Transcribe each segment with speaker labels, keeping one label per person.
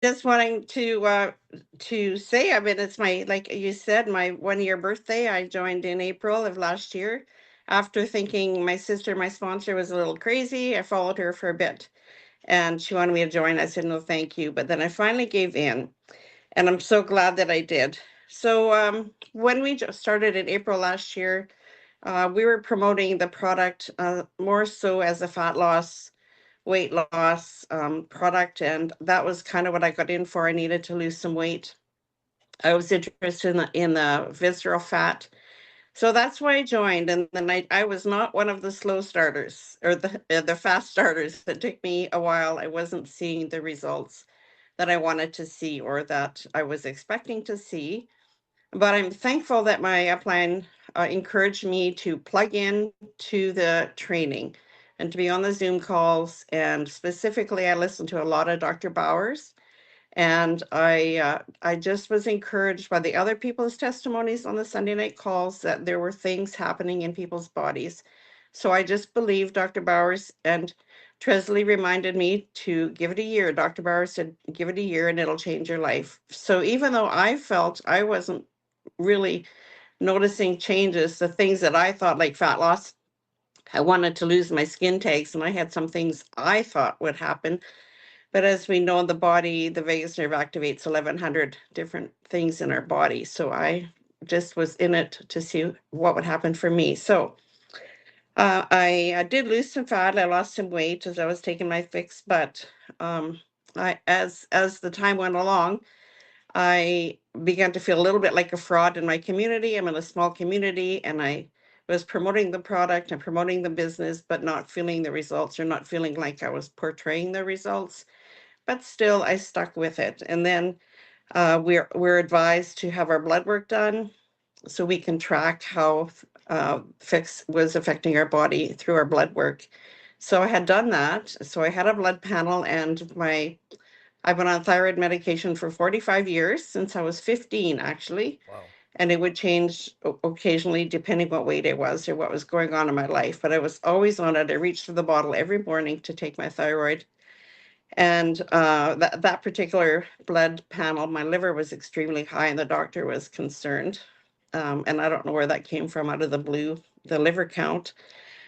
Speaker 1: just wanting to say, I mean, it's my, like you said, my 1 year birthday. I joined in April of last year. After thinking my sister, my sponsor, was a little crazy, I followed her for a bit, and she wanted me to join. I said no, thank you. But then I finally gave in, and I'm so glad that I did. So when we started in April last year, we were promoting the product more so as a fat loss, weight loss product, and that was kind of what I got in for. I needed to lose some weight. I was interested in the visceral fat, so that's why I joined. And then I was not one of the slow starters or the fast starters. It took me a while. I wasn't seeing the results that I wanted to see or that I was expecting to see. But I'm thankful that my upline encouraged me to plug in to the training and to be on the Zoom calls. And specifically, I listened to a lot of Dr. Bowers, and I just was encouraged by the other people's testimonies on the Sunday night calls that there were things happening in people's bodies. So I just believe Dr. Bowers, and Tresley reminded me to give it a year. Dr. Bowers said, give it a year and it'll change your life. So even though I felt I wasn't really noticing changes, the things that I thought, like fat loss, I wanted to lose my skin tags, and I had some things I thought would happen. But as we know, in the body, the vagus nerve activates 1,100 different things in our body. So I just was in it to see what would happen for me. So I did lose some fat. I lost some weight as I was taking my fix. But as the time went along, I began to feel a little bit like a fraud in my community. I'm in a small community, and I was promoting the product and promoting the business, but not feeling the results, or not feeling like I was portraying the results. But still, I stuck with it. And then we're advised to have our blood work done so we can track how fix was affecting our body through our blood work. So I had done that. So I had a blood panel, and I've been on thyroid medication for 45 years, since I was 15, actually.
Speaker 2: Wow.
Speaker 1: And it would change occasionally depending what weight I was or what was going on in my life. But I was always on it. I reached for the bottle every morning to take my thyroid. And that particular blood panel, my liver was extremely high, and the doctor was concerned. And I don't know where that came from out of the blue, the liver count.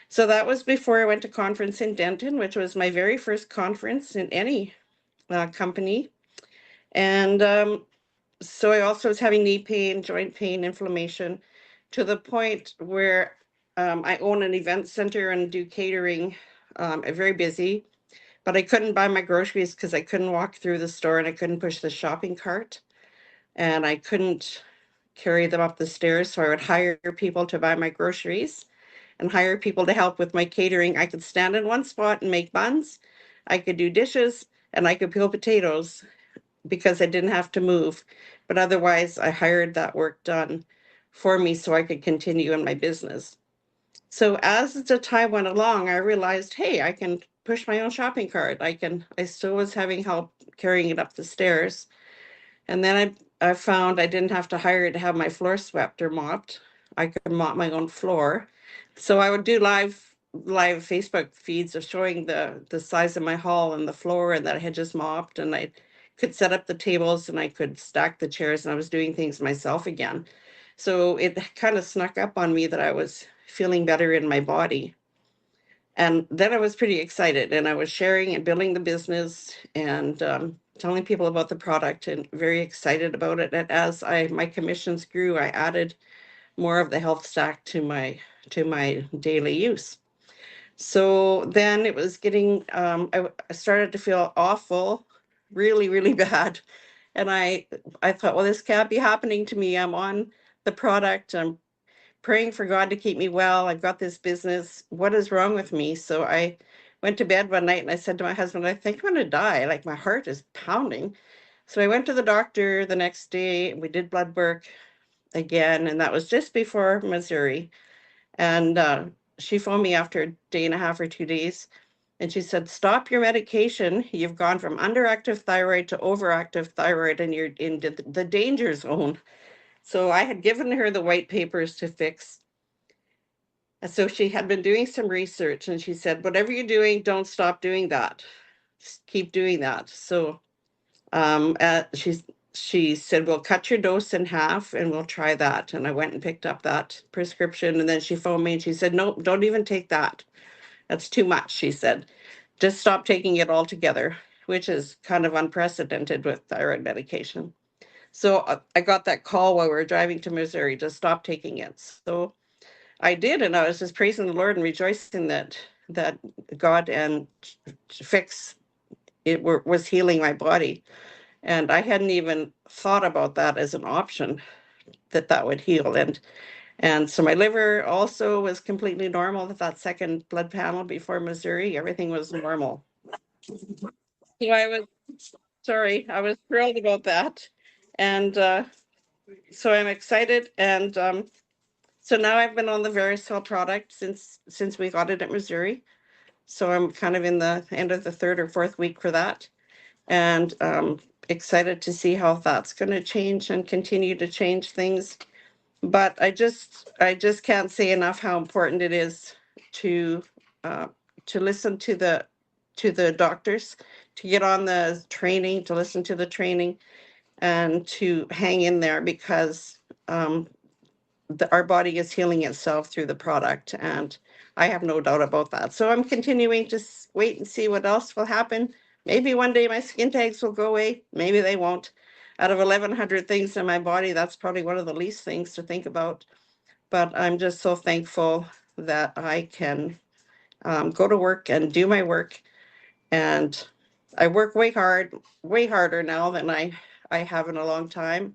Speaker 1: So that was before I went to conference in Denton, which was my very first conference in any company. And so I also was having knee pain, joint pain, inflammation, to the point where I own an event center and do catering. I'm very busy, but I couldn't buy my groceries because I couldn't walk through the store, and I couldn't push the shopping cart, and I couldn't carry them up the stairs. So I would hire people to buy my groceries and hire people to help with my catering. I could stand in one spot and make buns. I could do dishes, and I could peel potatoes because I didn't have to move. But otherwise, I hired that work done for me so I could continue in my business. So as the time went along, I realized, hey, I can push my own shopping cart. I still was having help carrying it up the stairs. And then I found I didn't have to hire to have my floor swept or mopped. I could mop my own floor. So I would do live Facebook feeds of showing the size of my hall and the floor, and that I had just mopped, and I could set up the tables and I could stack the chairs, and I was doing things myself again. So it kind of snuck up on me that I was feeling better in my body. And then I was pretty excited, and I was sharing and building the business, and telling people about the product, and very excited about it. And as my commissions grew, I added more of the health stack to my daily use. So then it was getting, I started to feel awful, really, really bad. And I thought, well, this can't be happening to me. I'm on the product. I'm praying for God to keep me well. I've got this business. What is wrong with me? So I went to bed one night and I said to my husband, I think I'm going to die. Like, my heart is pounding. So I went to the doctor the next day. We did blood work again, and that was just before Missouri. And she phoned me after a day and a half or 2 days. And she said, stop your medication. You've gone from underactive thyroid to overactive thyroid, and you're in the danger zone. So I had given her the white papers to fix. So she had been doing some research, and she said, whatever you're doing, don't stop doing that. Just keep doing that. So She said, "We'll cut your dose in half and we'll try that." And I went and picked up that prescription. And then she phoned me and she said, "Nope, don't even take that. That's too much." She said, "Just stop taking it altogether," which is kind of unprecedented with thyroid medication. So I got that call while we were driving to Missouri to stop taking it. So I did, and I was just praising the Lord and rejoicing that God and fix it was healing my body. And I hadn't even thought about that as an option, that would heal. And so my liver also was completely normal with that second blood panel before Missouri. Everything was normal. So I was thrilled about that. And so I'm excited. And so now I've been on the Visceral product since we got it at Missouri. So I'm kind of in the end of the third or fourth week for that. And excited to see how that's going to change and continue to change things. But I just can't say enough how important it is to uh, to listen to the doctors, to get on the training, to listen to the training, and to hang in there, because um, our body is healing itself through the product, and I have no doubt about that. So I'm continuing to wait and see what else will happen. Maybe one day my skin tags will go away. Maybe they won't. Out of 1,100 things in my body, that's probably one of the least things to think about. But I'm just so thankful that I can go to work and do my work. And I work way harder now than I have in a long time.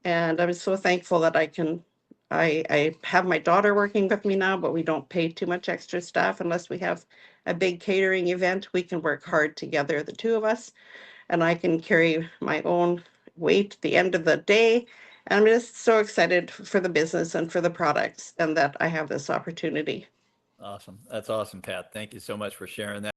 Speaker 1: And I'm so thankful that I have my daughter working with me now, but we don't pay too much extra staff unless we have a big catering event. We can work hard together, the two of us, and I can carry my own weight at the end of the day. And I'm just so excited for the business and for the products, and that I have this opportunity.
Speaker 2: Awesome. That's awesome, Pat. Thank you so much for sharing that.